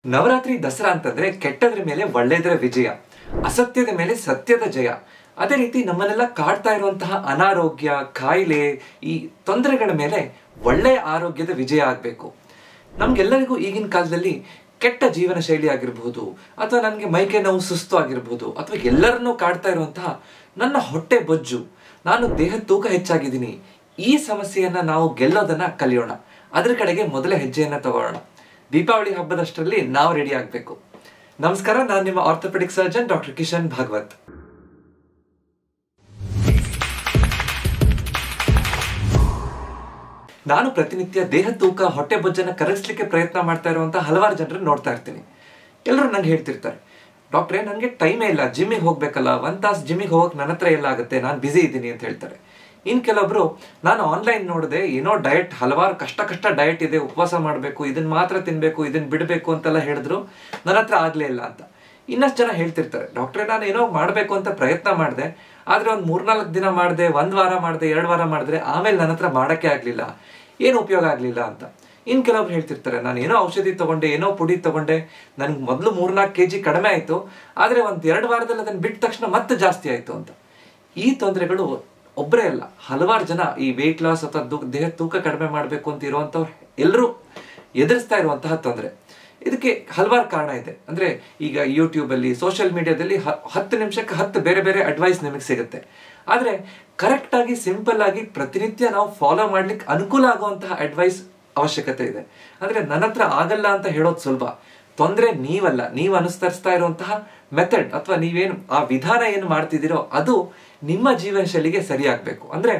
ನವರಾತ್ರಿ ದಸರಾ ಅಂತಂದ್ರೆ ಕೆಟ್ಟದ್ರ ಮೇಲೆ ಒಳ್ಳೆಯದರ ವಿಜಯ, ಅಸತ್ಯದ ಮೇಲೆ ಸತ್ಯದ ಜಯ. ಅದೇ ರೀತಿ ನಮ್ಮನ್ನೆಲ್ಲ ಕಾಡ್ತಾ ಇರುವಂತಹ ಅನಾರೋಗ್ಯ, ಕಾಯಿಲೆ, ಈ ತೊಂದರೆಗಳ ಮೇಲೆ ಒಳ್ಳೆಯ ಆರೋಗ್ಯದ ವಿಜಯ ಆಗಬೇಕು. ನಮ್ಗೆಲ್ಲರಿಗೂ ಈಗಿನ ಕಾಲದಲ್ಲಿ ಕೆಟ್ಟ ಜೀವನ ಶೈಲಿ ಆಗಿರಬಹುದು, ಅಥವಾ ನನಗೆ ಮೈಕೆ ನೋವು, ಸುಸ್ತು ಆಗಿರಬಹುದು, ಅಥವಾ ಎಲ್ಲರನ್ನೂ ಕಾಡ್ತಾ ಇರುವಂತಹ ನನ್ನ ಹೊಟ್ಟೆ ಬೊಜ್ಜು, ನಾನು ದೇಹದ ತೂಕ ಹೆಚ್ಚಾಗಿದ್ದೀನಿ, ಈ ಸಮಸ್ಯೆಯನ್ನ ನಾವು ಗೆಲ್ಲೋದನ್ನ ಕಲಿಯೋಣ. ಅದ್ರ ಕಡೆಗೆ ಮೊದಲ ಹೆಜ್ಜೆಯನ್ನ ತಗೊಳ್ಳೋಣ. ದೀಪಾವಳಿ ಹಬ್ಬದಷ್ಟರಲ್ಲಿ ನಾವು ರೆಡಿ ಆಗಬೇಕು. ನಮಸ್ಕಾರ, ನಾನು ನಿಮ್ಮ orthopaedic surgeon doctor Kishan Bhagwat. ನಾನು ಪ್ರತಿನಿತ್ಯ ದೇಹ ತೂಕ, ಹೊಟ್ಟೆ ಬೊಜ್ಜನ್ನ ಕರಗಿಸ್ಲಿಕ್ಕೆ ಪ್ರಯತ್ನ ಮಾಡ್ತಾ ಇರುವಂತಹ ಹಲವಾರು ಜನರನ್ನು ನೋಡ್ತಾ ಇರ್ತೀನಿ. ಎಲ್ಲರೂ ನಂಗೆ ಹೇಳ್ತಿರ್ತಾರೆ, ಡಾಕ್ಟ್ರೇ ನನಗೆ ಟೈಮೇ ಇಲ್ಲ, ಜಿಮ್ಮಿಗೆ ಹೋಗ್ಬೇಕಲ್ಲ, 1 ತಾಸು ಜಿಮ್ಮಿಗೆ ಹೋಗಕ್ಕೆ ನನ್ನ ಹತ್ರ ಎಲ್ಲ ಆಗುತ್ತೆ, ನಾನು ಬ್ಯುಸಿ ಇದ್ದೀನಿ ಅಂತ ಹೇಳ್ತಾರೆ. ಇನ್ನು ಕೆಲವೊಬ್ರು, ನಾನು ಆನ್ಲೈನ್ ನೋಡಿದೆ, ಏನೋ ಡಯಟ್, ಹಲವಾರು ಕಷ್ಟ ಡಯಟ್ ಇದೆ, ಉಪವಾಸ ಮಾಡಬೇಕು, ಇದನ್ನ ಮಾತ್ರ ತಿನ್ಬೇಕು, ಇದನ್ನ ಬಿಡಬೇಕು ಅಂತೆಲ್ಲ ಹೇಳಿದ್ರು, ನನ್ನ ಹತ್ರ ಆಗ್ಲೇ ಇಲ್ಲ ಅಂತ. ಇನ್ನಷ್ಟು ಜನ ಹೇಳ್ತಿರ್ತಾರೆ, ಡಾಕ್ಟ್ರೇ ನಾನು ಏನೋ ಮಾಡಬೇಕು ಅಂತ ಪ್ರಯತ್ನ ಮಾಡಿದೆ, ಆದ್ರೆ ಒಂದು 3-4 ದಿನ ಮಾಡಿದೆ, 1 ವಾರ ಮಾಡಿದೆ, 2 ವಾರ ಮಾಡಿದ್ರೆ ಆಮೇಲೆ ನನ್ನ ಹತ್ರ ಮಾಡಕ್ಕೆ ಆಗ್ಲಿಲ್ಲ, ಏನು ಉಪಯೋಗ ಆಗ್ಲಿಲ್ಲ ಅಂತ. ಇನ್ನು ಕೆಲವೊಬ್ರು ಹೇಳ್ತಿರ್ತಾರೆ, ನಾನು ಏನೋ ಔಷಧಿ ತಗೊಂಡೆ, ಏನೋ ಪುಡಿ ತಗೊಂಡೆ, ನನ್ಗೆ ಮೊದಲು 3-4 kg ಕಡಿಮೆ ಆಯ್ತು, ಆದ್ರೆ 1-2 ವಾರದಲ್ಲಿ ಅದನ್ನ ಬಿಟ್ಟ ತಕ್ಷಣ ಮತ್ತೆ ಜಾಸ್ತಿ ಆಯ್ತು ಅಂತ. ಈ ತೊಂದರೆಗಳು ಒಬ್ಬರೇ ಅಲ್ಲ, ಹಲವಾರು ಜನ ಈ ವೆಯ್ಟ್ ಲಾಸ್ ಅಥವಾ ದೇಹ ತೂಕ ಕಡಿಮೆ ಮಾಡಬೇಕು ಅಂತ ಇರುವಂತವ್ರು ಎಲ್ಲರೂ ಎದುರಿಸ್ತಾ ಇರುವಂತಹ ತೊಂದರೆ. ಇದಕ್ಕೆ ಹಲವಾರು ಕಾರಣ ಇದೆ. ಅಂದ್ರೆ ಈಗ ಯೂಟ್ಯೂಬ್ ಅಲ್ಲಿ, ಸೋಷಿಯಲ್ ಮೀಡಿಯಾದಲ್ಲಿ 10 ನಿಮಿಷಕ್ಕೆ 10 ಬೇರೆ ಬೇರೆ ಅಡ್ವೈಸ್ ನಿಮಗೆ ಸಿಗುತ್ತೆ. ಆದ್ರೆ ಕರೆಕ್ಟ್ ಆಗಿ, ಸಿಂಪಲ್ ಆಗಿ ಪ್ರತಿನಿತ್ಯ ನಾವು ಫಾಲೋ ಮಾಡ್ಲಿಕ್ಕೆ ಅನುಕೂಲ ಆಗುವಂತಹ ಅಡ್ವೈಸ್ ಅವಶ್ಯಕತೆ ಇದೆ. ಅಂದ್ರೆ ನನ್ನ ಹತ್ರ ಆಗಲ್ಲ ಅಂತ ಹೇಳೋದು ಸುಲಭ. ತೊಂದರೆ ನೀವಲ್ಲ, ನೀವು ಅನುಸರಿಸ್ತಾ ಇರುವಂತಹ ಮೆಥಡ್ ಅಥವಾ ನೀವೇನು ಆ ವಿಧಾನ ಏನು ಮಾಡ್ತಿದ್ದೀರೋ ಅದು ನಿಮ್ಮ ಜೀವನ ಶೈಲಿಗೆ ಸರಿಯಾಗಬೇಕು. ಅಂದ್ರೆ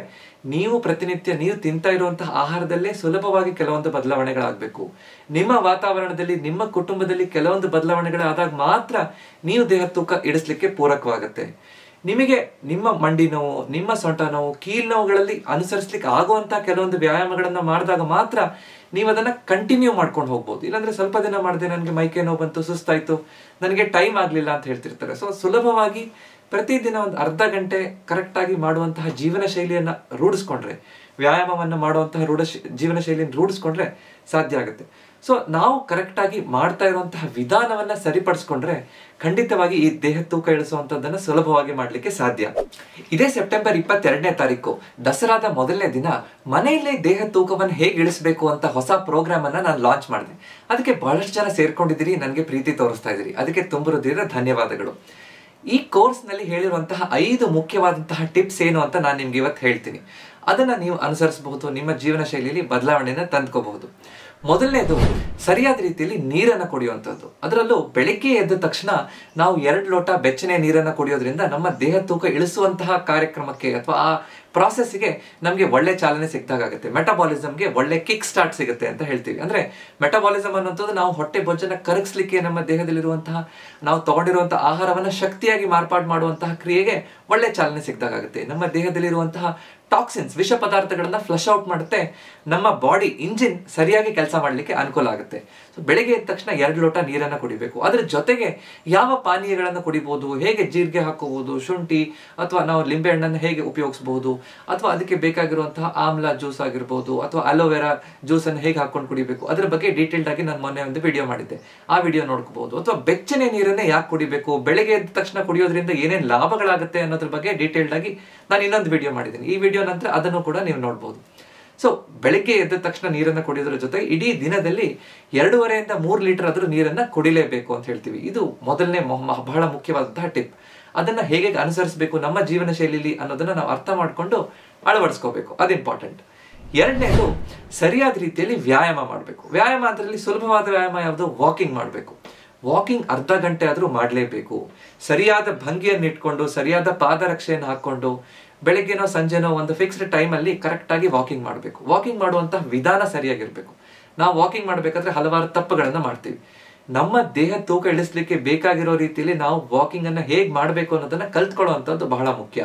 ನೀವು ಪ್ರತಿನಿತ್ಯ ನೀವು ತಿಂತಾ ಇರುವಂತಹ ಆಹಾರದಲ್ಲೇ ಸುಲಭವಾಗಿ ಕೆಲವೊಂದು ಬದಲಾವಣೆಗಳಾಗಬೇಕು. ನಿಮ್ಮ ವಾತಾವರಣದಲ್ಲಿ, ನಿಮ್ಮ ಕುಟುಂಬದಲ್ಲಿ ಕೆಲವೊಂದು ಬದಲಾವಣೆಗಳಾದಾಗ ಮಾತ್ರ ನೀವು ದೇಹ ತೂಕ ಇಳಿಸ್ಲಿಕ್ಕೆ ಪೂರಕವಾಗುತ್ತೆ. ನಿಮಗೆ ನಿಮ್ಮ ಮಂಡಿ ನೋವು, ನಿಮ್ಮ ಸೊಂಟ ನೋವು, ಕೀಲ್ ನೋವುಗಳಲ್ಲಿ ಅನುಸರಿಸ್ಲಿಕ್ಕೆ ಆಗುವಂತಹ ಕೆಲವೊಂದು ವ್ಯಾಯಾಮಗಳನ್ನ ಮಾಡಿದಾಗ ಮಾತ್ರ ನೀವು ಅದನ್ನ ಕಂಟಿನ್ಯೂ ಮಾಡ್ಕೊಂಡು ಹೋಗ್ಬೋದು. ಇಲ್ಲಾಂದ್ರೆ ಸ್ವಲ್ಪ ದಿನ ಮಾಡಿದೆ, ನನಗೆ ಮೈಕೆ ನೋವು ಬಂತು, ಸುಸ್ತಾಯ್ತು, ನನಗೆ ಟೈಮ್ ಆಗ್ಲಿಲ್ಲ ಅಂತ ಹೇಳ್ತಿರ್ತಾರೆ. ಸೊ ಸುಲಭವಾಗಿ ಪ್ರತಿದಿನ ಒಂದು ಅರ್ಧ ಗಂಟೆ ಕರೆಕ್ಟ್ ಆಗಿ ಮಾಡುವಂತಹ ಜೀವನ ಶೈಲಿಯನ್ನ ರೂಢಿಸ್ಕೊಂಡ್ರೆ, ವ್ಯಾಯಾಮವನ್ನ ಮಾಡುವಂತಹ ಜೀವನ ಶೈಲಿಯನ್ನು ರೂಢಿಸ್ಕೊಂಡ್ರೆ ಸಾಧ್ಯ ಆಗುತ್ತೆ. ಸೊ ನಾವು ಕರೆಕ್ಟ್ ಆಗಿ ಮಾಡ್ತಾ ಇರುವಂತಹ ವಿಧಾನವನ್ನ ಸರಿಪಡಿಸ್ಕೊಂಡ್ರೆ ಖಂಡಿತವಾಗಿ ಈ ದೇಹ ತೂಕ ಇಳಿಸುವಂತದ್ದನ್ನ ಸುಲಭವಾಗಿ ಮಾಡ್ಲಿಕ್ಕೆ ಸಾಧ್ಯ. ಇದೇ ಸೆಪ್ಟೆಂಬರ್ 22ನೇ ತಾರೀಕು ದಸರಾದ ಮೊದಲನೇ ದಿನ ಮನೆಯಲ್ಲೇ ದೇಹ ತೂಕವನ್ನು ಹೇಗೆ ಇಳಿಸಬೇಕು ಅಂತ ಹೊಸ ಪ್ರೋಗ್ರಾಮ್ ಅನ್ನ ನಾನು ಲಾಂಚ್ ಮಾಡಿದೆ. ಅದಕ್ಕೆ ಬಹಳಷ್ಟು ಜನ ಸೇರ್ಕೊಂಡಿದ್ದೀರಿ, ನನಗೆ ಪ್ರೀತಿ ತೋರಿಸ್ತಾ ಇದ್ದೀರಿ, ಅದಕ್ಕೆ ತುಂಬ ಹೃದಯದ ಧನ್ಯವಾದಗಳು. ಈ ಕೋರ್ಸ್ ನಲ್ಲಿ ಹೇಳಿರುವಂತಹ 5 ಮುಖ್ಯವಾದಂತಹ ಟಿಪ್ಸ್ ಏನು ಅಂತ ನಾನು ನಿಮ್ಗೆ ಇವತ್ತು ಹೇಳ್ತೀನಿ. ಅದನ್ನ ನೀವು ಅನುಸರಿಸಬಹುದು, ನಿಮ್ಮ ಜೀವನ ಶೈಲಿಯಲ್ಲಿ ಬದಲಾವಣೆಯನ್ನ ತಂದ್ಕೋಬಹುದು. ಮೊದಲನೇದು, ಸರಿಯಾದ ರೀತಿಯಲ್ಲಿ ನೀರನ್ನು ಕುಡಿಯುವಂಥದ್ದು. ಅದರಲ್ಲೂ ಬೆಳಿಗ್ಗೆ ಎದ್ದ ತಕ್ಷಣ ನಾವು 2 ಲೋಟ ಬೆಚ್ಚನೆ ನೀರನ್ನು ಕುಡಿಯೋದ್ರಿಂದ ನಮ್ಮ ದೇಹ ತೂಕ ಇಳಿಸುವಂತಹ ಕಾರ್ಯಕ್ರಮಕ್ಕೆ ಅಥವಾ ಆ ಪ್ರಾಸೆಸ್ಗೆ ನಮಗೆ ಒಳ್ಳೆ ಚಾಲನೆ ಸಿಕ್ಕಾಗುತ್ತೆ. ಮೆಟಬಾಲಿಸಮ್ಗೆ ಒಳ್ಳೆ ಕಿಕ್ ಸ್ಟಾರ್ಟ್ ಸಿಗುತ್ತೆ ಅಂತ ಹೇಳ್ತೀವಿ. ಅಂದ್ರೆ ಮೆಟಬಾಲಿಸಮ್ ಅನ್ನೋಂಥದ್ದು ನಾವು ಹೊಟ್ಟೆ ಬೊಜ್ಜನ್ನ ಕರಗಿಸ್ಲಿಕ್ಕೆ, ನಮ್ಮ ದೇಹದಲ್ಲಿರುವಂತಹ ನಾವು ತಗೊಂಡಿರುವಂತಹ ಆಹಾರವನ್ನ ಶಕ್ತಿಯಾಗಿ ಮಾರ್ಪಾಡು ಮಾಡುವಂತಹ ಕ್ರಿಯೆಗೆ ಒಳ್ಳೆ ಚಾಲನೆ ಸಿಕ್ಕಾಗುತ್ತೆ. ನಮ್ಮ ದೇಹದಲ್ಲಿರುವಂತಹ ಟಾಕ್ಸಿನ್ಸ್, ವಿಷ ಪದಾರ್ಥಗಳನ್ನ ಫ್ಲಶ್ ಔಟ್ ಮಾಡುತ್ತೆ. ನಮ್ಮ ಬಾಡಿ ಇಂಜಿನ್ ಸರಿಯಾಗಿ ಕೆಲಸ ಮಾಡಲಿಕ್ಕೆ ಅನುಕೂಲ ಆಗುತ್ತೆ. ಸೊ ಬೆಳಿಗ್ಗೆ ಎದ್ದ ತಕ್ಷಣ 2 ಲೋಟ ನೀರನ್ನ ಕುಡಿಬೇಕು. ಅದ್ರ ಜೊತೆಗೆ ಯಾವ ಪಾನೀಯಗಳನ್ನು ಕುಡಿಬಹುದು, ಹೇಗೆ ಜೀರಿಗೆ ಹಾಕೋಬಹುದು, ಶುಂಠಿ ಅಥವಾ ನಾವು ಲಿಂಬೆ ಹಣ್ಣನ್ನು ಹೇಗೆ ಉಪಯೋಗಿಸಬಹುದು, ಅಥವಾ ಅದಕ್ಕೆ ಬೇಕಾಗಿರುವಂತಹ ಆಮ್ಲ ಜ್ಯೂಸ್ ಆಗಿರ್ಬೋದು, ಅಥವಾ ಅಲೋವೆರಾ ಜ್ಯೂಸ್ ಅನ್ನು ಹೇಗೆ ಹಾಕೊಂಡು ಕುಡಿಬೇಕು, ಅದ್ರ ಬಗ್ಗೆ ಡೀಟೇಲ್ಡ್ ಆಗಿ ನಾನು ಮೊನ್ನೆ ಒಂದು ವಿಡಿಯೋ ಮಾಡಿದ್ದೆ, ಆ ವಿಡಿಯೋ ನೋಡ್ಕೋಬಹುದು. ಅಥವಾ ಬೆಚ್ಚನೆ ನೀರನ್ನೇ ಯಾಕೆ ಕುಡಿಬೇಕು, ಬೆಳಿಗ್ಗೆ ಎದ್ದ ತಕ್ಷಣ ಕುಡಿಯೋದ್ರಿಂದ ಏನೇನು ಲಾಭಗಳಾಗುತ್ತೆ ಅನ್ನೋದ್ರ ಬಗ್ಗೆ ಡೀಟೇಲ್ಡ್ ಆಗಿ ನಾನು ಇನ್ನೊಂದು ವಿಡಿಯೋ ಮಾಡಿದ್ದೀನಿ. ಈ ವಿಡಿಯೋ ನಂತರ ಅದನ್ನು ಕೂಡ ನೀವು ನೋಡಬಹುದು. ಸೊ ಬೆಳಿಗ್ಗೆ ಎದ್ದ ತಕ್ಷಣ ನೀರನ್ನ ಕುಡಿಯೋದ್ರ ಜೊತೆ ಇಡೀ ದಿನದಲ್ಲಿ 2.5 3 ಲೀಟರ್ ಆದ್ರೂ ನೀರನ್ನ ಕುಡಿಲೇಬೇಕು ಅಂತ ಹೇಳ್ತೀವಿ. ಇದು ಮೊದಲನೇ ಬಹಳ ಮುಖ್ಯವಾದಂತಹ ಟಿಪ್. ಅದನ್ನ ಹೇಗೆ ಅನುಸರಿಸಬೇಕು ನಮ್ಮ ಜೀವನ ಶೈಲಿಯಲ್ಲಿ ಅನ್ನೋದನ್ನ ನಾವು ಅರ್ಥ ಮಾಡ್ಕೊಂಡು ಅಳವಡಿಸ್ಕೋಬೇಕು, ಅದು ಇಂಪಾರ್ಟೆಂಟ್. ಎರಡನೇದು, ಸರಿಯಾದ ರೀತಿಯಲ್ಲಿ ವ್ಯಾಯಾಮ ಮಾಡಬೇಕು. ವ್ಯಾಯಾಮ ಅದರಲ್ಲಿ ಸುಲಭವಾದ ವ್ಯಾಯಾಮ ಯಾವುದು, ವಾಕಿಂಗ್ ಮಾಡಬೇಕು. ವಾಕಿಂಗ್ ಅರ್ಧ ಗಂಟೆ ಆದ್ರೂ ಮಾಡಲೇಬೇಕು. ಸರಿಯಾದ ಭಂಗಿಯನ್ನು ಇಟ್ಕೊಂಡು, ಸರಿಯಾದ ಪಾದರಕ್ಷೆಯನ್ನು ಹಾಕೊಂಡು, ಬೆಳಗ್ಗೆನೋ ಸಂಜೆನೋ ಒಂದು ಫಿಕ್ಸ್ಡ್ ಟೈಮ್ ಅಲ್ಲಿ ಕರೆಕ್ಟ್ ಆಗಿ ವಾಕಿಂಗ್ ಮಾಡಬೇಕು. ವಾಕಿಂಗ್ ಮಾಡುವಂತಹ ವಿಧಾನ ಸರಿಯಾಗಿರ್ಬೇಕು. ನಾವು ವಾಕಿಂಗ್ ಮಾಡ್ಬೇಕಾದ್ರೆ ಹಲವಾರು ತಪ್ಪುಗಳನ್ನ ಮಾಡ್ತೀವಿ. ನಮ್ಮ ದೇಹ ತೂಕ ಇಳಿಸ್ಲಿಕ್ಕೆ ಬೇಕಾಗಿರೋ ರೀತಿಯಲ್ಲಿ ನಾವು ವಾಕಿಂಗ್ ಅನ್ನ ಹೇಗ್ ಮಾಡ್ಬೇಕು ಅನ್ನೋದನ್ನ ಕಲ್ತ್ಕೊಳ್ಳುವಂಥದ್ದು ಬಹಳ ಮುಖ್ಯ.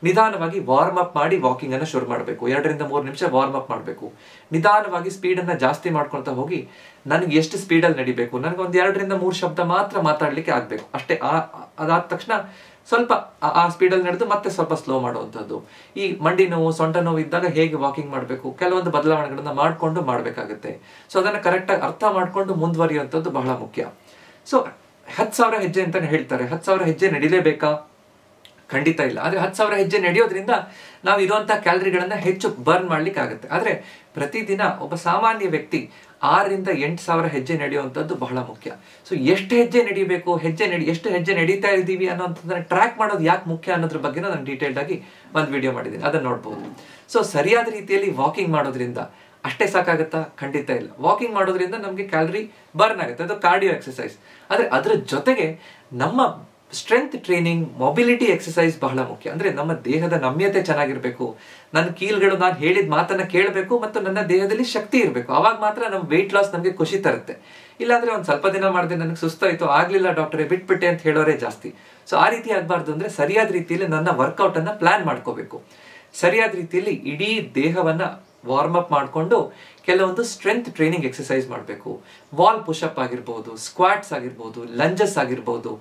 ನಿಧಾನವಾಗಿ ವಾರ್ಮ್ ಅಪ್ ಮಾಡಿ ವಾಕಿಂಗ್ ಅನ್ನ ಶುರು ಮಾಡಬೇಕು. 2-3 ನಿಮಿಷ ವಾರ್ಮ್ ಅಪ್ ಮಾಡಬೇಕು. ನಿಧಾನವಾಗಿ ಸ್ಪೀಡ್ ಅನ್ನ ಜಾಸ್ತಿ ಮಾಡ್ಕೊಳ್ತಾ ಹೋಗಿ, ನನಗೆ ಎಷ್ಟು ಸ್ಪೀಡಲ್ಲಿ ನಡಿಬೇಕು, ನನಗೆ ಒಂದು 2-3 ಶಬ್ದ ಮಾತ್ರ ಮಾತಾಡ್ಲಿಕ್ಕೆ ಆಗ್ಬೇಕು ಅಷ್ಟೇ. ಅದಾದ ತಕ್ಷಣ ಸ್ವಲ್ಪ ಆ ಸ್ಪೀಡಲ್ಲಿ ನಡೆದು ಮತ್ತೆ ಸ್ವಲ್ಪ ಸ್ಲೋ ಮಾಡುವಂಥದ್ದು. ಈ ಮಂಡಿ ನೋವು, ಸೊಂಟ ನೋವು ಇದ್ದಾಗ ಹೇಗೆ ವಾಕಿಂಗ್ ಮಾಡಬೇಕು, ಕೆಲವೊಂದು ಬದಲಾವಣೆಗಳನ್ನ ಮಾಡಿಕೊಂಡು ಮಾಡಬೇಕಾಗುತ್ತೆ. ಸೊ ಅದನ್ನು ಕರೆಕ್ಟಾಗಿ ಅರ್ಥ ಮಾಡಿಕೊಂಡು ಮುಂದುವರಿಯುವಂಥದ್ದು ಬಹಳ ಮುಖ್ಯ. ಸೊ 10,000 ಹೆಜ್ಜೆ ಅಂತಾನೆ ಹೇಳ್ತಾರೆ. 10,000 ಹೆಜ್ಜೆ ನಡಿಲೇಬೇಕಾ? ಖಂಡಿತ ಇಲ್ಲ. ಆದ್ರೆ 10,000 ಹೆಜ್ಜೆ ನಡೆಯೋದ್ರಿಂದ ನಾವು ಇರುವಂತಹ ಕ್ಯಾಲರಿಗಳನ್ನ ಹೆಚ್ಚು ಬರ್ನ್ ಮಾಡ್ಲಿಕ್ಕೆ ಆಗುತ್ತೆ. ಆದ್ರೆ ಪ್ರತಿದಿನ ಒಬ್ಬ ಸಾಮಾನ್ಯ ವ್ಯಕ್ತಿ 6,000 to 8,000 ಹೆಜ್ಜೆ ನಡೆಯುವಂಥದ್ದು ಬಹಳ ಮುಖ್ಯ. ಸೊ ಎಷ್ಟು ಹೆಜ್ಜೆ ನಡಿಬೇಕು, ಎಷ್ಟು ಹೆಜ್ಜೆ ನಡೀತಾ ಇದ್ದೀವಿ ಅನ್ನೋಂಥದ್ದನ್ನ ಟ್ರ್ಯಾಕ್ ಮಾಡೋದು ಯಾಕೆ ಮುಖ್ಯ ಅನ್ನೋದ್ರ ಬಗ್ಗೆ ನಾನು ಡೀಟೇಲ್ಡ್ ಆಗಿ ಒಂದು ವಿಡಿಯೋ ಮಾಡಿದ್ದೀನಿ, ಅದನ್ನ ನೋಡ್ಬೋದು. ಸೊ ಸರಿಯಾದ ರೀತಿಯಲ್ಲಿ ವಾಕಿಂಗ್ ಮಾಡೋದ್ರಿಂದ ಅಷ್ಟೇ ಸಾಕಾಗತ್ತಾ? ಖಂಡಿತ ಇಲ್ಲ. ವಾಕಿಂಗ್ ಮಾಡೋದ್ರಿಂದ ನಮಗೆ ಕ್ಯಾಲರಿ ಬರ್ನ್ ಆಗುತ್ತೆ, ಅದು ಕಾರ್ಡಿಯೋ ಎಕ್ಸಸೈಸ್. ಆದ್ರೆ ಅದ್ರ ಜೊತೆಗೆ ನಮ್ಮ ಸ್ಟ್ರೆಂತ್ ಟ್ರೈನಿಂಗ್, ಮೊಬಿಲಿಟಿ ಎಕ್ಸಸೈಸ್ ಬಹಳ ಮುಖ್ಯ. ಅಂದ್ರೆ ನಮ್ಮ ದೇಹದ ನಮ್ಯತೆ ಚೆನ್ನಾಗಿರ್ಬೇಕು, ನನ್ನ ಕೀಲ್ಗಳು ನಾನು ಹೇಳಿದ ಮಾತನ್ನ ಕೇಳಬೇಕು ಮತ್ತು ನನ್ನ ದೇಹದಲ್ಲಿ ಶಕ್ತಿ ಇರಬೇಕು. ಅವಾಗ ಮಾತ್ರ ನಮ್ಮ ವೆಯ್ಟ್ ಲಾಸ್ ನಮಗೆ ಖುಷಿ ತರುತ್ತೆ. ಇಲ್ಲಾಂದ್ರೆ ಒಂದ್ ಸ್ವಲ್ಪ ದಿನ ಮಾಡಿದೆ, ನನಗೆ ಸುಸ್ತಾಯ್ತು, ಆಗ್ಲಿಲ್ಲ ಡಾಕ್ಟರೇ, ಬಿಟ್ಬಿಟ್ಟೆ ಅಂತ ಹೇಳೋರೇ ಜಾಸ್ತಿ. ಸೊ ಆ ರೀತಿ ಆಗ್ಬಾರ್ದು. ಅಂದ್ರೆ ಸರಿಯಾದ ರೀತಿಯಲ್ಲಿ ನನ್ನ ವರ್ಕೌಟ್ ಅನ್ನ ಪ್ಲಾನ್ ಮಾಡ್ಕೋಬೇಕು. ಸರಿಯಾದ ರೀತಿಯಲ್ಲಿ ಇಡೀ ದೇಹವನ್ನ ವಾರ್ಮ್ ಅಪ್ ಮಾಡಿಕೊಂಡು ಕೆಲವೊಂದು ಸ್ಟ್ರೆಂತ್ ಟ್ರೈನಿಂಗ್ ಎಕ್ಸಸೈಸ್ ಮಾಡಬೇಕು. ವಾಲ್ ಪುಷಪ್ ಆಗಿರ್ಬೋದು, ಸ್ಕ್ವಾಟ್ಸ್ ಆಗಿರ್ಬೋದು, ಲಂಜಸ್ ಆಗಿರ್ಬೋದು,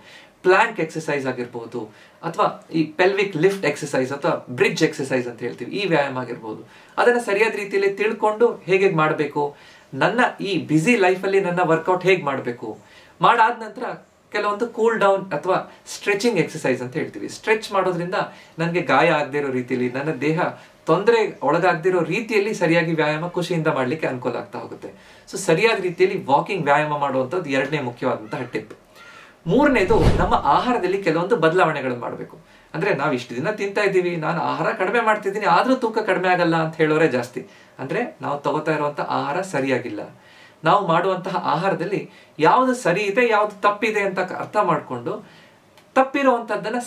ಪ್ಲಾಂಕ್ ಎಕ್ಸಸೈಸ್ ಆಗಿರ್ಬೋದು, ಅಥವಾ ಈ ಪೆಲ್ವಿಕ್ ಲಿಫ್ಟ್ ಎಕ್ಸಸೈಸ್ ಅಥವಾ ಬ್ರಿಡ್ಜ್ ಎಕ್ಸಸೈಸ್ ಅಂತ ಹೇಳ್ತೀವಿ, ಈ ವ್ಯಾಯಾಮ ಆಗಿರ್ಬೋದು. ಅದನ್ನ ಸರಿಯಾದ ರೀತಿಯಲ್ಲಿ ತಿಳ್ಕೊಂಡು ಹೇಗೆ ಮಾಡಬೇಕು, ನನ್ನ ಈ ಬ್ಯುಸಿ ಲೈಫಲ್ಲಿ ನನ್ನ ವರ್ಕೌಟ್ ಹೇಗೆ ಮಾಡಬೇಕು, ಮಾಡಾದ ನಂತರ ಕೆಲವೊಂದು ಕೂಲ್ ಡೌನ್ ಅಥವಾ ಸ್ಟ್ರೆಚಿಂಗ್ ಎಕ್ಸಸೈಸ್ ಅಂತ ಹೇಳ್ತೀವಿ. ಸ್ಟ್ರೆಚ್ ಮಾಡೋದ್ರಿಂದ ನನಗೆ ಗಾಯ ಆಗದೆ ಇರೋ ರೀತಿಯಲ್ಲಿ, ನನ್ನ ದೇಹ ತೊಂದರೆ ಒಳಗಾಗದಿರೋ ರೀತಿಯಲ್ಲಿ ಸರಿಯಾಗಿ ವ್ಯಾಯಾಮ ಖುಷಿಯಿಂದ ಮಾಡ್ಲಿಕ್ಕೆ ಅನುಕೂಲ ಆಗ್ತಾ ಹೋಗುತ್ತೆ. ಸೊ ಸರಿಯಾದ ರೀತಿಯಲ್ಲಿ ವಾಕಿಂಗ್ ವ್ಯಾಯಾಮ ಮಾಡುವಂಥದ್ದು 2ನೇ ಮುಖ್ಯವಾದಂತಹ ಟಿಪ್. 3ನೇದು, ನಮ್ಮ ಆಹಾರದಲ್ಲಿ ಕೆಲವೊಂದು ಬದಲಾವಣೆಗಳನ್ನು ಮಾಡಬೇಕು. ಅಂದ್ರೆ ನಾವು ಇಷ್ಟು ದಿನ ತಿಂತಾ ಇದ್ದೀವಿ, ನಾನು ಆಹಾರ ಕಡಿಮೆ ಮಾಡ್ತಿದ್ದೀನಿ ಆದ್ರೂ ತೂಕ ಕಡಿಮೆ ಆಗಲ್ಲ ಅಂತ ಹೇಳೋರೇ ಜಾಸ್ತಿ. ಅಂದ್ರೆ ನಾವು ತಗೋತಾ ಇರುವಂತಹ ಆಹಾರ ಸರಿಯಾಗಿಲ್ಲ. ನಾವು ಮಾಡುವಂತಹ ಆಹಾರದಲ್ಲಿ ಯಾವ್ದು ಸರಿ ಇದೆ, ಯಾವ್ದು ತಪ್ಪಿದೆ ಅಂತ ಅರ್ಥ ಮಾಡ್ಕೊಂಡು ತಪ್ಪಿರುವಂತದ್ದನ್ನ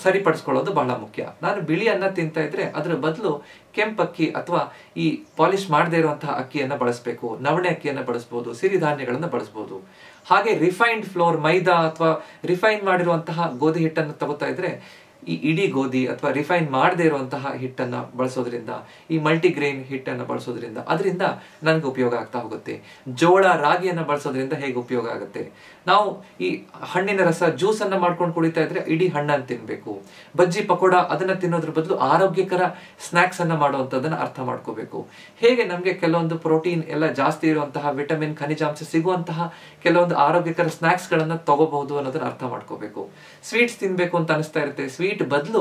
ಸರಿಪಡಿಸ್ಕೊಳ್ಳೋದು ಬಹಳ ಮುಖ್ಯ. ನಾನು ಬಿಳಿ ಅನ್ನ ತಿಂತಾ ಇದ್ರೆ ಅದ್ರ ಬದಲು ಕೆಂಪಕ್ಕಿ ಅಥವಾ ಈ ಪಾಲಿಶ್ ಮಾಡದೇ ಇರುವಂತಹ ಅಕ್ಕಿಯನ್ನ ಬಳಸಬೇಕು, ನವಣೆ ಅಕ್ಕಿಯನ್ನ ಬಳಸಬಹುದು, ಸಿರಿಧಾನ್ಯಗಳನ್ನ ಬಳಸಬಹುದು. ಹಾಗೆ ರಿಫೈನ್ಡ್ ಫ್ಲೋರ್, ಮೈದಾ ಅಥವಾ ರಿಫೈನ್ ಮಾಡಿರುವಂತಹ ಗೋಧಿ ಹಿಟ್ಟನ್ನು ತಗೋತಾ ಇದ್ರೆ ಈ ಇಡೀ ಗೋಧಿ ಅಥವಾ ರಿಫೈನ್ ಮಾಡದೇ ಇರುವಂತಹ ಹಿಟ್ಟನ್ನ ಬಳಸೋದ್ರಿಂದ, ಈ ಮಲ್ಟಿಗ್ರೇನ್ ಹಿಟ್ಟನ್ನು ಬಳಸೋದ್ರಿಂದ ಅದರಿಂದ ನನ್ಗೆ ಉಪಯೋಗ ಆಗ್ತಾ ಹೋಗುತ್ತೆ. ಜೋಳ, ರಾಗಿಯನ್ನ ಬಳಸೋದ್ರಿಂದ ಹೇಗೆ ಉಪಯೋಗ ಆಗುತ್ತೆ. ನಾವು ಈ ಹಣ್ಣಿನ ರಸ, ಜ್ಯೂಸ್ ಅನ್ನ ಮಾಡ್ಕೊಂಡು ಕುಡಿತಾ ಇದ್ರೆ ಇಡೀ ಹಣ್ಣನ್ನು ತಿನ್ಬೇಕು. ಬಜ್ಜಿ ಪಕೋಡ ಅದನ್ನ ತಿನ್ನೋದ್ರ ಬದಲು ಆರೋಗ್ಯಕರ ಸ್ನಾಕ್ಸ್ ಅನ್ನ ಮಾಡುವಂತದನ್ನ ಅರ್ಥ ಮಾಡ್ಕೋಬೇಕು. ಹೇಗೆ ನಮ್ಗೆ ಕೆಲವೊಂದು ಪ್ರೋಟೀನ್ ಎಲ್ಲ ಜಾಸ್ತಿ ಇರುವಂತಹ, ವಿಟಮಿನ್, ಖನಿಜಾಂಶ ಸಿಗುವಂತಹ ಕೆಲವೊಂದು ಆರೋಗ್ಯಕರ ಸ್ನಾಕ್ಸ್ ಗಳನ್ನ ತಗೋಬಹುದು ಅನ್ನೋದನ್ನ ಅರ್ಥ ಮಾಡ್ಕೋಬೇಕು. ಸ್ವೀಟ್ಸ್ ತಿನ್ಬೇಕು ಅಂತ ಅನಿಸ್ತಾ ಇರುತ್ತೆ, ಸ್ವೀಟ್ ಬದಲು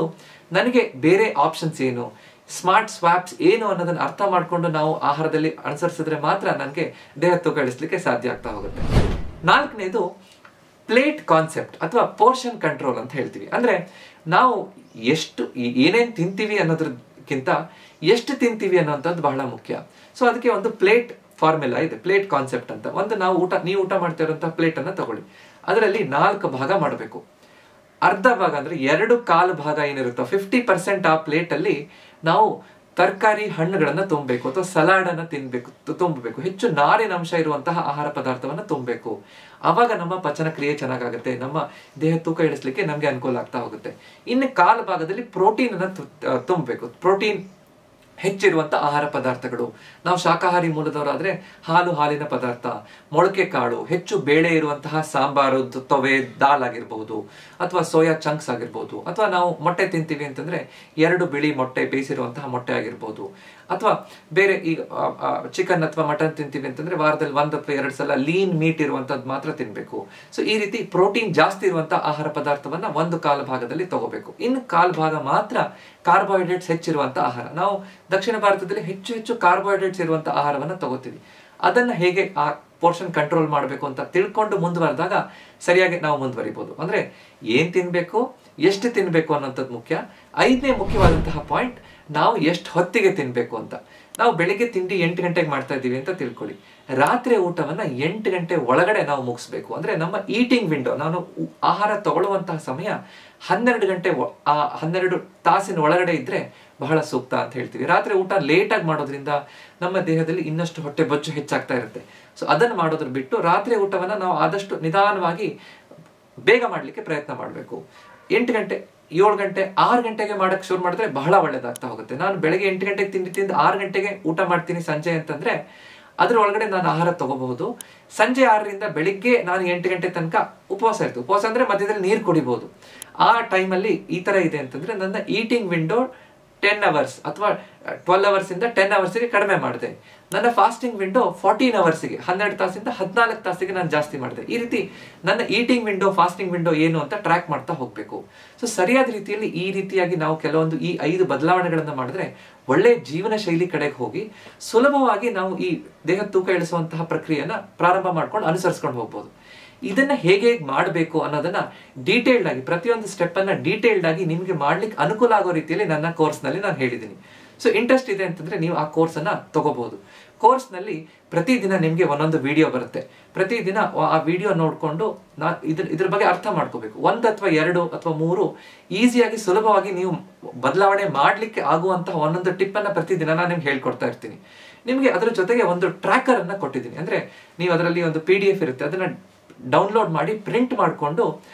ನನಗೆ ಬೇರೆ ಆಪ್ಷನ್ಸ್ ಏನು, ಸ್ಮಾರ್ಟ್ ಸ್ವಾಪ್ಸ್ ಏನು ಅನ್ನೋದನ್ನ ಅರ್ಥ ಮಾಡ್ಕೊಂಡು ನಾವು ಆಹಾರದಲ್ಲಿ ಅನುಸರಿಸಿದ್ರೆ ಮಾತ್ರ ನನಗೆ ದೇಹ ತೂಕ ಇಳಿಸ್ಲಿಕ್ಕೆ ಸಾಧ್ಯ ಆಗ್ತಾ ಹೋಗುತ್ತೆ. 4ನೇದು, ಪ್ಲೇಟ್ ಕಾನ್ಸೆಪ್ಟ್ ಅಥವಾ ಪೋರ್ಷನ್ ಕಂಟ್ರೋಲ್ ಅಂತ ಹೇಳ್ತೀವಿ. ಅಂದ್ರೆ ನಾವು ಏನೇನ್ ತಿಂತೀವಿ ಅನ್ನೋದ್ರಕ್ಕಿಂತ ಎಷ್ಟು ತಿಂತೀವಿ ಅನ್ನೋಂಥದ್ದು ಬಹಳ ಮುಖ್ಯ. ಸೊ ಅದಕ್ಕೆ ಒಂದು ಪ್ಲೇಟ್ ಫಾರ್ಮುಲಾ ಇದೆ, ಪ್ಲೇಟ್ ಕಾನ್ಸೆಪ್ಟ್ ಅಂತ. ನೀವು ಊಟ ಮಾಡ್ತಾ ಇರುವಂತಹ ಪ್ಲೇಟ್ ಅನ್ನ ತಗೊಳ್ಳಿ, ಅದರಲ್ಲಿ 4 ಭಾಗ ಮಾಡಬೇಕು. ಅರ್ಧ ಭಾಗ ಅಂದ್ರೆ 2/4 ಭಾಗ ಏನಿರುತ್ತೋ 50% ಆ ಪ್ಲೇಟ್ ಅಲ್ಲಿ ನಾವು ತರಕಾರಿ, ಹಣ್ಣುಗಳನ್ನ ತುಂಬಬೇಕು ಅಥವಾ ಸಲಾಡ್ ಅನ್ನ ತುಂಬಬೇಕು. ಹೆಚ್ಚು ನಾರಿನ ಅಂಶ ಇರುವಂತಹ ಆಹಾರ ಪದಾರ್ಥವನ್ನ ತುಂಬಬೇಕು. ಅವಾಗ ನಮ್ಮ ಪಚನ ಕ್ರಿಯೆ ಚೆನ್ನಾಗಾಗುತ್ತೆ, ನಮ್ಮ ದೇಹ ತೂಕ ಇಳಿಸ್ಲಿಕ್ಕೆ ನಮ್ಗೆ ಅನುಕೂಲ ಆಗ್ತಾ ಹೋಗುತ್ತೆ. ಇನ್ನು 1/4 ಭಾಗದಲ್ಲಿ ಪ್ರೋಟೀನ್ ಅನ್ನ ತುಂಬಬೇಕು. ಪ್ರೋಟೀನ್ ಹೆಚ್ಚಿರುವಂತ ಆಹಾರ ಪದಾರ್ಥಗಳು. ನಾವು ಶಾಕಾಹಾರಿ ಮೂಲದವರಾದ್ರೆ ಹಾಲು, ಹಾಲಿನ ಪದಾರ್ಥ, ಮೊಳಕೆ ಕಾಳು, ಹೆಚ್ಚು ಬೇಳೆ ಇರುವಂತಹ ಸಾಂಬಾರು, ತೊವೆ, ದಾಲ್ ಆಗಿರ್ಬಹುದು, ಅಥವಾ ಸೋಯಾ ಚಂಕ್ಸ್ ಆಗಿರ್ಬೋದು, ಅಥವಾ ನಾವು ಮೊಟ್ಟೆ ತಿಂತೀವಿ ಅಂತಂದ್ರೆ 2 ಬಿಳಿ ಮೊಟ್ಟೆ, ಬೇಯಿಸಿರುವಂತಹ ಮೊಟ್ಟೆ ಆಗಿರ್ಬೋದು, ಅಥವಾ ಬೇರೆ ಈಗ ಚಿಕನ್ ಅಥವಾ ಮಟನ್ ತಿಂತೀವಿ ಅಂತಂದ್ರೆ ವಾರದಲ್ಲಿ 1 ಅಥವಾ 2 ಸಲ ಲೀನ್ ಮೀಟ್ ಇರುವಂತದ್ದು ಮಾತ್ರ ತಿನ್ಬೇಕು. ಸೊ ಈ ರೀತಿ ಪ್ರೋಟೀನ್ ಜಾಸ್ತಿ ಇರುವಂತಹ ಆಹಾರ ಪದಾರ್ಥವನ್ನ 1/4 ಭಾಗದಲ್ಲಿ ತಗೋಬೇಕು. ಇನ್ನು 1/4 ಭಾಗ ಮಾತ್ರ ಕಾರ್ಬೋಹೈಡ್ರೇಟ್ಸ್ ಹೆಚ್ಚಿರುವಂತಹ ಆಹಾರ. ನಾವು ದಕ್ಷಿಣ ಭಾರತದಲ್ಲಿ ಹೆಚ್ಚು ಕಾರ್ಬೋಹೈಡ್ರೇಟ್ಸ್ ಇರುವಂತಹ ಆಹಾರವನ್ನ ತಗೋತೀವಿ. ಅದನ್ನ ಹೇಗೆ ಆ ಪೋರ್ಷನ್ ಕಂಟ್ರೋಲ್ ಮಾಡಬೇಕು ಅಂತ ತಿಳ್ಕೊಂಡು ಮುಂದುವರೆದಾಗ ಸರಿಯಾಗಿ ನಾವು ಮುಂದುವರಿಬಹುದು. ಅಂದ್ರೆ ಏನ್ ತಿನ್ಬೇಕು, ಎಷ್ಟು ತಿನ್ಬೇಕು ಅನ್ನೋಂಥದ್ದು ಮುಖ್ಯ. 5ನೇ ಮುಖ್ಯವಾದಂತಹ ಪಾಯಿಂಟ್, ನಾವು ಎಷ್ಟು ಹೊತ್ತಿಗೆ ತಿನ್ಬೇಕು ಅಂತ. ನಾವು ಬೆಳಿಗ್ಗೆ ತಿಂಡಿ 8 ಗಂಟೆಗೆ ಮಾಡ್ತಾ ಇದ್ದೀವಿ ಅಂತ ತಿಳ್ಕೊಳ್ಳಿ, ರಾತ್ರಿ ಊಟವನ್ನ 8 ಗಂಟೆ ಒಳಗಡೆ ನಾವು ಮುಗಿಸ್ಬೇಕು. ಅಂದ್ರೆ ನಮ್ಮ ಈಟಿಂಗ್ ವಿಂಡೋ, ನಾನು ಆಹಾರ ತಗೊಳ್ಳುವಂತಹ ಸಮಯ 12 ತಾಸಿನ ಒಳಗಡೆ ಇದ್ರೆ ಬಹಳ ಸೂಕ್ತ ಅಂತ ಹೇಳ್ತೀವಿ. ರಾತ್ರಿ ಊಟ ಲೇಟ್ ಆಗಿ ಮಾಡೋದ್ರಿಂದ ನಮ್ಮ ದೇಹದಲ್ಲಿ ಇನ್ನಷ್ಟು ಹೊಟ್ಟೆ ಬೊಜ್ಜು ಹೆಚ್ಚಾಗ್ತಾ ಇರುತ್ತೆ. ಸೊ ಅದನ್ನು ಮಾಡೋದ್ರ ಬಿಟ್ಟು ರಾತ್ರಿ ಊಟವನ್ನ ನಾವು ಆದಷ್ಟು ನಿಧಾನವಾಗಿ ಬೇಗ ಮಾಡ್ಲಿಕ್ಕೆ ಪ್ರಯತ್ನ ಮಾಡಬೇಕು. 8 ಗಂಟೆ, 7 ಗಂಟೆ, 6 ಗಂಟೆಗೆ ಮಾಡಕ್ ಶುರು ಮಾಡಿದ್ರೆ ಬಹಳ ಒಳ್ಳೇದಾಗ್ತಾ ಹೋಗುತ್ತೆ. ನಾನು ಬೆಳಗ್ಗೆ 8 ಗಂಟೆಗೆ ತಿಂದು 6 ಗಂಟೆಗೆ ಊಟ ಮಾಡ್ತೀನಿ ಸಂಜೆ ಅಂತಂದ್ರೆ ಅದ್ರ ಒಳಗಡೆ ನಾನು ಆಹಾರ ತಗೋಬಹುದು. ಸಂಜೆ 6ರಿಂದ ಬೆಳಿಗ್ಗೆ ನಾನು 8 ಗಂಟೆ ತನಕ ಉಪವಾಸ ಇರ್ತದೆ. ಉಪವಾಸ ಅಂದ್ರೆ ಮಧ್ಯದಲ್ಲಿ ನೀರು ಕುಡಿಬಹುದು. ಆ ಟೈಮಲ್ಲಿ ಈ ತರ ಇದೆ ಅಂತಂದ್ರೆ ನನ್ನ ಈಟಿಂಗ್ ವಿಂಡೋ 10 ಅವರ್ಸ್ ಅಥವಾ 12 ಅವರ್ಸಿಂದ 10 ಅವರ್ಸ್ಗೆ ಕಡಿಮೆ ಮಾಡಿದೆ. ನನ್ನ ಫಾಸ್ಟಿಂಗ್ ವಿಂಡೋ 14 ಅವರ್ಸ್ಗೆ 12 ತಾಸಿಂದ 14 ತಾಸಿಗೆ ನಾನು ಜಾಸ್ತಿ ಮಾಡಿದೆ. ಈ ರೀತಿ ನನ್ನ ಈಟಿಂಗ್ ವಿಂಡೋ ಫಾಸ್ಟಿಂಗ್ ವಿಂಡೋ ಏನು ಅಂತ ಟ್ರ್ಯಾಕ್ ಮಾಡ್ತಾ ಹೋಗ್ಬೇಕು. ಸೊ ಸರಿಯಾದ ರೀತಿಯಲ್ಲಿ ಈ ರೀತಿಯಾಗಿ ನಾವು ಕೆಲವೊಂದು ಈ 5 ಬದಲಾವಣೆಗಳನ್ನ ಮಾಡಿದ್ರೆ ಒಳ್ಳೆ ಜೀವನ ಶೈಲಿ ಕಡೆಗೆ ಹೋಗಿ ಸುಲಭವಾಗಿ ನಾವು ಈ ದೇಹ ತೂಕ ಇಳಿಸುವಂತಹ ಪ್ರಕ್ರಿಯೆಯನ್ನ ಪ್ರಾರಂಭ ಮಾಡ್ಕೊಂಡು ಅನುಸರಿಸ್ಕೊಂಡು ಹೋಗ್ಬೋದು. ಇದನ್ನ ಹೇಗೆ ಮಾಡಬೇಕು ಅನ್ನೋದನ್ನ ಡೀಟೇಲ್ಡ್ ಆಗಿ ಪ್ರತಿಯೊಂದು ಸ್ಟೆಪ್ ಅನ್ನ ಡೀಟೇಲ್ಡ್ ಆಗಿ ನಿಮಗೆ ಮಾಡ್ಲಿಕ್ಕೆ ಅನುಕೂಲ ಆಗೋ ರೀತಿಯಲ್ಲಿ ನನ್ನ ಕೋರ್ಸ್ ನಲ್ಲಿ ನಾನು ಹೇಳಿದ್ದೀನಿ. ಸೊ ಇಂಟ್ರೆಸ್ಟ್ ಇದೆ ಅಂತಂದ್ರೆ ನೀವು ಆ ಕೋರ್ಸ್ ಅನ್ನ ತಗೋಬಹುದು. ಕೋರ್ಸ್ ನಲ್ಲಿ ಪ್ರತಿದಿನ ನಿಮ್ಗೆ ಒಂದೊಂದು ವಿಡಿಯೋ ಬರುತ್ತೆ. ಪ್ರತಿದಿನ ಆ ವಿಡಿಯೋ ನೋಡ್ಕೊಂಡು ಇದ್ರ ಬಗ್ಗೆ ಅರ್ಥ ಮಾಡ್ಕೋಬೇಕು. 1 ಅಥವಾ 2 ಅಥವಾ 3 ಈಸಿಯಾಗಿ ಸುಲಭವಾಗಿ ನೀವು ಬದಲಾವಣೆ ಮಾಡ್ಲಿಕ್ಕೆ ಆಗುವಂತಹ ಒಂದೊಂದು ಟಿಪ್ ಅನ್ನ ಪ್ರತಿದಿನ ನಾನು ನಿಮ್ಗೆ ಹೇಳ್ಕೊಡ್ತಾ ಇರ್ತೀನಿ. ನಿಮ್ಗೆ ಅದರ ಜೊತೆಗೆ ಒಂದು ಟ್ರ್ಯಾಕರ್ ಅನ್ನ ಕೊಟ್ಟಿದ್ದೀನಿ. ಅಂದ್ರೆ ನೀವು ಅದರಲ್ಲಿ ಒಂದು PDF ಇರುತ್ತೆ, ಅದನ್ನ ಡೌನ್ಲೋಡ್ ಮಾಡಿ ಪ್ರಿಂಟ್ ಮಾಡಿಕೊಂಡು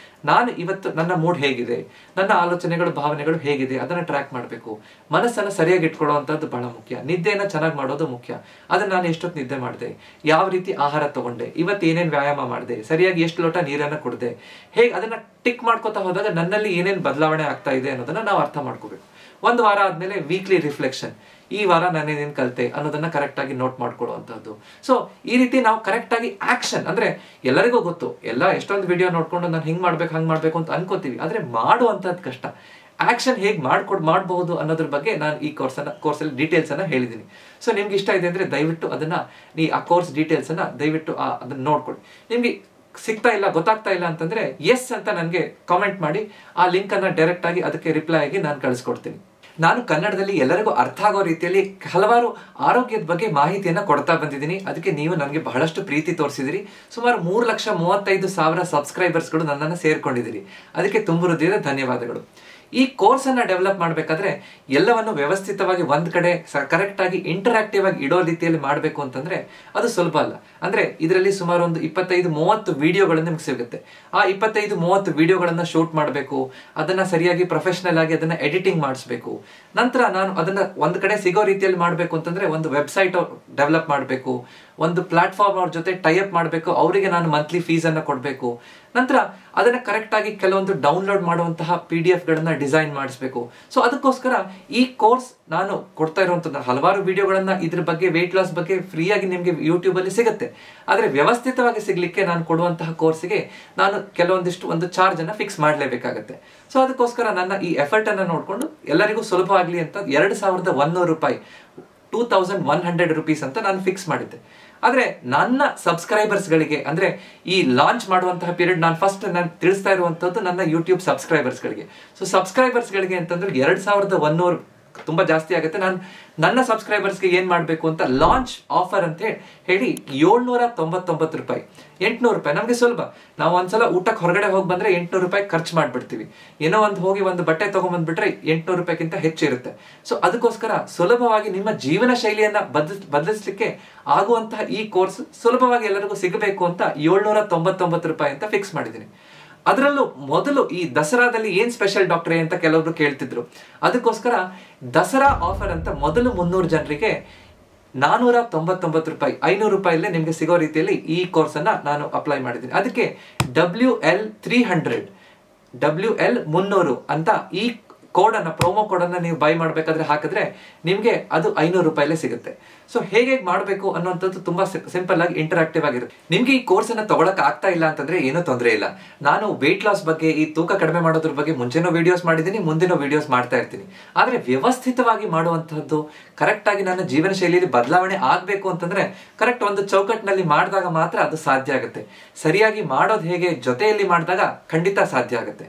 ನಾನು ಇವತ್ತು ನನ್ನ ಮೂಡ್ ಹೇಗಿದೆ, ನನ್ನ ಆಲೋಚನೆಗಳು ಭಾವನೆಗಳು ಹೇಗಿದೆ ಅದನ್ನ ಟ್ರ್ಯಾಕ್ ಮಾಡಬೇಕು. ಮನಸ್ಸನ್ನು ಸರಿಯಾಗಿ ಇಟ್ಕೊಳ್ಳುವಂಥದ್ದು ಬಹಳ ಮುಖ್ಯ. ನಿದ್ದೆನ ಚೆನ್ನಾಗಿ ಮಾಡೋದು ಮುಖ್ಯ. ಅದನ್ನ ನಾನು ಎಷ್ಟೊತ್ತು ನಿದ್ದೆ ಮಾಡಿದೆ, ಯಾವ ರೀತಿ ಆಹಾರ ತಗೊಂಡೆ, ಇವತ್ತು ಏನೇನು ವ್ಯಾಯಾಮ ಮಾಡಿದೆ, ಸರಿಯಾಗಿ ಎಷ್ಟು ಲೋಟ ನೀರನ್ನ ಕುಡಿದೆ, ಹೇಗೆ ಅದನ್ನ ಟಿಕ್ ಮಾಡ್ಕೋತಾ ಹೋದಾಗ ನನ್ನಲ್ಲಿ ಏನೇನು ಬದಲಾವಣೆ ಆಗ್ತಾ ಇದೆ ಅನ್ನೋದನ್ನ ನಾವು ಅರ್ಥ ಮಾಡ್ಕೋಬೇಕು. 1 ವಾರ ಆದ್ಮೇಲೆ ವೀಕ್ಲಿ ರಿಫ್ಲೆಕ್ಷನ್, ಈ ವಾರ ನಾನೇನೇನು ಕಲಿತೆ ಅನ್ನೋದನ್ನ ಕರೆಕ್ಟ್ ಆಗಿ ನೋಟ್ ಮಾಡ್ಕೊಳ್ಳುವಂಥದ್ದು. ಸೊ ಈ ರೀತಿ ನಾವು ಕರೆಕ್ಟ್ ಆಗಿ ಆಕ್ಷನ್, ಅಂದ್ರೆ ಎಲ್ಲರಿಗೂ ಗೊತ್ತು, ಎಷ್ಟೊಂದು ವಿಡಿಯೋ ನೋಡ್ಕೊಂಡು ನಾನು ಹಿಂಗ್ ಮಾಡ್ಬೇಕು ಹಂಗ್ ಮಾಡ್ಬೇಕು ಅಂತ ಅನ್ಕೋತೀವಿ, ಆದ್ರೆ ಮಾಡುವಂತದ್ದು ಕಷ್ಟ. ಆಕ್ಷನ್ ಹೇಗೆ ಮಾಡಬಹುದು ಅನ್ನೋದ್ರ ಬಗ್ಗೆ ನಾನು ಈ ಕೋರ್ಸಲ್ಲಿ ಡೀಟೇಲ್ಸ್ ಅನ್ನ ಹೇಳಿದ್ದೀನಿ. ಸೊ ನಿಮ್ಗೆ ಇಷ್ಟ ಇದೆ ಅಂದ್ರೆ ದಯವಿಟ್ಟು ಅದನ್ನ ಆ ಕೋರ್ಸ್ ಡೀಟೇಲ್ಸ್ ಅನ್ನ ದಯವಿಟ್ಟು ಅದನ್ನ ನೋಡ್ಕೊಳ್ಳಿ. ನಿಮ್ಗೆ ಸಿಗ್ತಾ ಇಲ್ಲ, ಗೊತ್ತಾಗ್ತಾ ಇಲ್ಲ ಅಂತಂದ್ರೆ ಎಸ್ ಅಂತ ನನಗೆ ಕಾಮೆಂಟ್ ಮಾಡಿ ಆ ಲಿಂಕ್ ಅನ್ನ ಡೈರೆಕ್ಟ್ ಆಗಿ ಅದಕ್ಕೆ ರಿಪ್ಲೈ ಆಗಿ ನಾನು ಕಳಿಸ್ಕೊಡ್ತೀನಿ. ನಾನು ಕನ್ನಡದಲ್ಲಿ ಎಲ್ಲರಿಗೂ ಅರ್ಥ ಆಗೋ ರೀತಿಯಲ್ಲಿ ಹಲವಾರು ಆರೋಗ್ಯದ ಬಗ್ಗೆ ಮಾಹಿತಿಯನ್ನ ಕೊಡ್ತಾ ಬಂದಿದ್ದೀನಿ. ಅದಕ್ಕೆ ನೀವು ನನಗೆ ಬಹಳಷ್ಟು ಪ್ರೀತಿ ತೋರಿಸಿದಿರಿ. ಸುಮಾರು 3,35,000 ಸಬ್ಸ್ಕ್ರೈಬರ್ಸ್ಗಳು ನನ್ನನ್ನು ಸೇರ್ಕೊಂಡಿದ್ದೀರಿ. ಅದಕ್ಕೆ ತುಂಬ ಹೃದಯದ ಧನ್ಯವಾದಗಳು. ಈ ಕೋರ್ಸ್ ಅನ್ನ ಡೆವಲಪ್ ಮಾಡಬೇಕಾದ್ರೆ ಎಲ್ಲವನ್ನು ವ್ಯವಸ್ಥಿತವಾಗಿ ಒಂದ್ ಕಡೆ ಕರೆಕ್ಟ್ ಆಗಿ ಇಂಟರಾಕ್ಟಿವ್ ಆಗಿ ಇಡೋ ರೀತಿಯಲ್ಲಿ ಮಾಡಬೇಕು ಅಂತಂದ್ರೆ ಅದು ಸುಲಭ ಅಲ್ಲ. ಅಂದ್ರೆ ಇದರಲ್ಲಿ ಸುಮಾರು ಒಂದು 25-30 ವಿಡಿಯೋಗಳು ನಿಮ್ಗೆ ಸಿಗುತ್ತೆ. ಆ 25-30 ವಿಡಿಯೋಗಳನ್ನ ಶೂಟ್ ಮಾಡಬೇಕು, ಅದನ್ನ ಸರಿಯಾಗಿ ಪ್ರೊಫೆಷನಲ್ ಆಗಿ ಅದನ್ನ ಎಡಿಟಿಂಗ್ ಮಾಡಿಸ್ಬೇಕು. ನಂತರ ನಾನು ಅದನ್ನ ಒಂದ್ ಕಡೆ ಸಿಗೋ ರೀತಿಯಲ್ಲಿ ಮಾಡಬೇಕು ಅಂತಂದ್ರೆ ಒಂದು ವೆಬ್ಸೈಟ್ ಡೆವಲಪ್ ಮಾಡಬೇಕು, ಒಂದು ಪ್ಲಾಟ್ಫಾರ್ಮ್ ಅವ್ರ ಜೊತೆ ಟೈಅಪ್ ಮಾಡಬೇಕು, ಅವರಿಗೆ ನಾನು ಮಂತ್ಲಿ ಫೀಸ್ ಅನ್ನ ಕೊಡಬೇಕು. ನಂತರ ಅದನ್ನ ಕರೆಕ್ಟ್ ಆಗಿ ಕೆಲವೊಂದು ಡೌನ್ಲೋಡ್ ಮಾಡುವಂತಹ PDF ಗಳನ್ನ ಡಿಸೈನ್ ಮಾಡಿಸ್ಬೇಕು. ಸೊ ಅದಕ್ಕೋಸ್ಕರ ಈ ಕೋರ್ಸ್ ನಾನು ಕೊಡ್ತಾ ಇರುವಂತದ್ದು ಹಲವಾರು ವಿಡಿಯೋಗಳನ್ನ ಇದ್ರ ಬಗ್ಗೆ ವೆಯ್ಟ್ ಲಾಸ್ ಬಗ್ಗೆ ಫ್ರೀ ಆಗಿ ನಿಮ್ಗೆ ಯೂಟ್ಯೂಬ್ ಅಲ್ಲಿ ಸಿಗುತ್ತೆ. ಆದ್ರೆ ವ್ಯವಸ್ಥಿತವಾಗಿ ಸಿಗ್ಲಿಕ್ಕೆ ನಾನು ಕೊಡುವಂತಹ ಕೋರ್ಸ್ಗೆ ನಾನು ಒಂದು ಚಾರ್ಜ್ ಅನ್ನ ಫಿಕ್ಸ್ ಮಾಡಲೇಬೇಕಾಗತ್ತೆ. ಸೊ ಅದಕ್ಕೋಸ್ಕರ ನನ್ನ ಈ ಎಫರ್ಟ್ ಅನ್ನ ನೋಡ್ಕೊಂಡು ಎಲ್ಲರಿಗೂ ಸುಲಭ ಆಗ್ಲಿ ಅಂತ 2,100 ರೂಪಾಯಿ 2,100 rupees ಅಂತ ನಾನು ಫಿಕ್ಸ್ ಮಾಡಿದ್ದೆ. ಆದ್ರೆ ನನ್ನ ಸಬ್ಸ್ಕ್ರೈಬರ್ಸ್ ಗಳಿಗೆ, ಅಂದ್ರೆ ಈ ಲಾಂಚ್ ಮಾಡುವಂತಹ ಪೀರಿಯಡ್ ನಾನು ತಿಳಿಸ್ತಾ ಇರುವಂತದ್ದು ನನ್ನ ಯೂಟ್ಯೂಬ್ ಸಬ್ಸ್ಕ್ರೈಬರ್ಸ್ ಗಳಿಗೆ. ಸೊ ಸಬ್ಸ್ಕ್ರೈಬರ್ಸ್ ಗಳಿಗೆ ಅಂತಂದ್ರೆ 2,100 ತುಂಬಾ ಜಾಸ್ತಿ ಆಗುತ್ತೆ. ನಾನು ನನ್ನ ಸಬ್ಸ್ಕ್ರೈಬರ್ಸ್ಗೆ ಏನ್ ಮಾಡ್ಬೇಕು ಅಂತ ಲಾಂಚ್ ಆಫರ್ ಅಂತ ಹೇಳಿ 799 ರೂಪಾಯಿ, 800 ರೂಪಾಯಿ. ನಮ್ಗೆ ಸುಲಭ. ನಾವು ಒಂದ್ಸಲ ಊಟಕ್ಕೆ ಹೊರಗಡೆ ಹೋಗಿ ಬಂದ್ರೆ 800 ರೂಪಾಯಿ ಖರ್ಚು ಮಾಡ್ಬಿಡ್ತೀವಿ. ಏನೋ ಒಂದು ಬಟ್ಟೆ ತಗೊಂಡ್ಬಂದ್ಬಿಟ್ರೆ 800 ರೂಪಾಯಿಗಿಂತ ಹೆಚ್ಚಿರುತ್ತೆ. ಸೊ ಅದಕ್ಕೋಸ್ಕರ ಸುಲಭವಾಗಿ ನಿಮ್ಮ ಜೀವನ ಶೈಲಿಯನ್ನ ಬದಲಿಸ್ಲಿಕ್ಕೆ ಆಗುವಂತಹ ಈ ಕೋರ್ಸ್ ಸುಲಭವಾಗಿ ಎಲ್ಲರಿಗೂ ಸಿಗಬೇಕು ಅಂತ 799 ರೂಪಾಯಿ ಅಂತ ಫಿಕ್ಸ್ ಮಾಡಿದ್ದೀನಿ. ಅದರಲ್ಲೂ ಮೊದಲು ಈ ದಸರಾದಲ್ಲಿ ಏನ್ ಸ್ಪೆಷಲ್ ಡಾಕ್ಟ್ರೇ ಅಂತ ಕೆಲವರು ಕೇಳ್ತಿದ್ರು. ಅದಕ್ಕೋಸ್ಕರ ದಸರಾ ಆಫರ್ ಅಂತ ಮೊದಲು 300 ಜನರಿಗೆ 499 ರೂಪಾಯಿ, 500 ರೂಪಾಯಿಲ್ಲೇ ನಿಮ್ಗೆ ಸಿಗೋ ರೀತಿಯಲ್ಲಿ ಈ ಕೋರ್ಸ್ ಅನ್ನ ನಾನು ಅಪ್ಲೈ ಮಾಡಿದ್ದೀನಿ. ಅದಕ್ಕೆ WL300 ಅಂತ ಈ ಕೋಡ್ ಅನ್ನ, ಪ್ರೋಮೋ ಕೋಡ್ ಅನ್ನ ನೀವು ಬೈ ಮಾಡ್ಬೇಕಾದ್ರೆ ಹಾಕಿದ್ರೆ ನಿಮ್ಗೆ ಅದು 500 ರೂಪಾಯಿಲೇ ಸಿಗುತ್ತೆ. ಸೊ ಹೇಗೆ ಮಾಡಬೇಕು ಅನ್ನೋಂಥದ್ದು ತುಂಬಾ ಸಿಂಪಲ್ ಆಗಿ ಇಂಟರಾಕ್ಟಿವ್ ಆಗಿರುತ್ತೆ. ನಿಮ್ಗೆ ಈ ಕೋರ್ಸ್ ಅನ್ನ ತಗೊಳಕ್ ಆಗ್ತಾ ಇಲ್ಲ ಅಂತಂದ್ರೆ ಏನೂ ತೊಂದರೆ ಇಲ್ಲ. ನಾನು ವೆಯ್ಟ್ ಲಾಸ್ ಬಗ್ಗೆ, ಈ ತೂಕ ಕಡಿಮೆ ಮಾಡೋದ್ರ ಬಗ್ಗೆ ಮುಂಚೆನೂ ವಿಡಿಯೋಸ್ ಮಾಡಿದ್ದೀನಿ, ಮುಂದಿನ ವಿಡಿಯೋಸ್ ಮಾಡ್ತಾ ಇರ್ತೀನಿ. ಆದ್ರೆ ವ್ಯವಸ್ಥಿತವಾಗಿ ಮಾಡುವಂತಹದ್ದು, ಕರೆಕ್ಟ್ ಆಗಿ ನನ್ನ ಜೀವನ ಶೈಲಿಯಲ್ಲಿ ಬದಲಾವಣೆ ಆಗ್ಬೇಕು ಅಂತಂದ್ರೆ ಕರೆಕ್ಟ್ ಒಂದು ಚೌಕಟ್ಟಿನಲ್ಲಿ ಮಾಡಿದಾಗ ಮಾತ್ರ ಅದು ಸಾಧ್ಯ ಆಗುತ್ತೆ. ಸರಿಯಾಗಿ ಮಾಡೋದು ಹೇಗೆ ಜೊತೆಯಲ್ಲಿ ಮಾಡಿದಾಗ ಖಂಡಿತ ಸಾಧ್ಯ ಆಗುತ್ತೆ.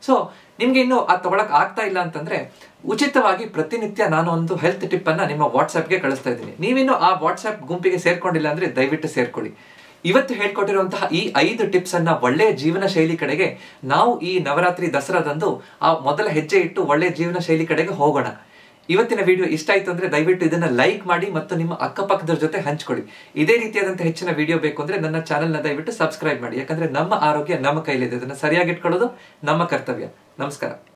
ಸೊ ನಿಮ್ಗೆ ಇನ್ನು ತಗೊಳಕ್ ಆಗ್ತಾ ಇಲ್ಲ ಅಂತಂದ್ರೆ ಉಚಿತವಾಗಿ ಪ್ರತಿನಿತ್ಯ ನಾನು ಒಂದು ಹೆಲ್ತ್ ಟಿಪ್ ಅನ್ನ ನಿಮ್ಮ ವಾಟ್ಸ್ಆಪ್ಗೆ ಕಳಿಸ್ತಾ ಇದ್ದೀನಿ. ನೀವಿನ್ನು ಆ ವಾಟ್ಸ್ಆಪ್ ಗುಂಪಿಗೆ ಸೇರ್ಕೊಂಡಿಲ್ಲ ಅಂದ್ರೆ ದಯವಿಟ್ಟು ಸೇರ್ಕೊಳ್ಳಿ. ಇವತ್ತು ಹೇಳ್ಕೊಟ್ಟಿರುವಂತಹ ಈ 5 ಟಿಪ್ಸ್ ಅನ್ನ ಒಳ್ಳೆಯ ಜೀವನ ಶೈಲಿ ಕಡೆಗೆ ನಾವು ಈ ನವರಾತ್ರಿ ದಸರಾದಂದು ಆ ಮೊದಲ ಹೆಜ್ಜೆ ಇಟ್ಟು ಒಳ್ಳೆಯ ಜೀವನ ಶೈಲಿ ಕಡೆಗೆ ಹೋಗೋಣ. ಇವತ್ತಿನ ವಿಡಿಯೋ ಇಷ್ಟ ಆಯ್ತು ಅಂದ್ರೆ ದಯವಿಟ್ಟು ಇದನ್ನ ಲೈಕ್ ಮಾಡಿ ಮತ್ತು ನಿಮ್ಮ ಅಕ್ಕಪಕ್ಕದವ್ರ ಜೊತೆ ಹಂಚ್ಕೊಳ್ಳಿ. ಇದೇ ರೀತಿಯಾದಂತಹ ಹೆಚ್ಚಿನ ವಿಡಿಯೋ ಬೇಕು ಅಂದ್ರೆ ನನ್ನ ಚಾನೆಲ್ ನ ದಯವಿಟ್ಟು ಸಬ್ಸ್ಕ್ರೈಬ್ ಮಾಡಿ. ಯಾಕಂದ್ರೆ ನಮ್ಮ ಆರೋಗ್ಯ ನಮ್ಮ ಕೈಲಿದೆ, ಅದನ್ನ ಸರಿಯಾಗಿ ಇಟ್ಕೊಳ್ಳೋದು ನಮ್ಮ ಕರ್ತವ್ಯ. ನಮಸ್ಕಾರ.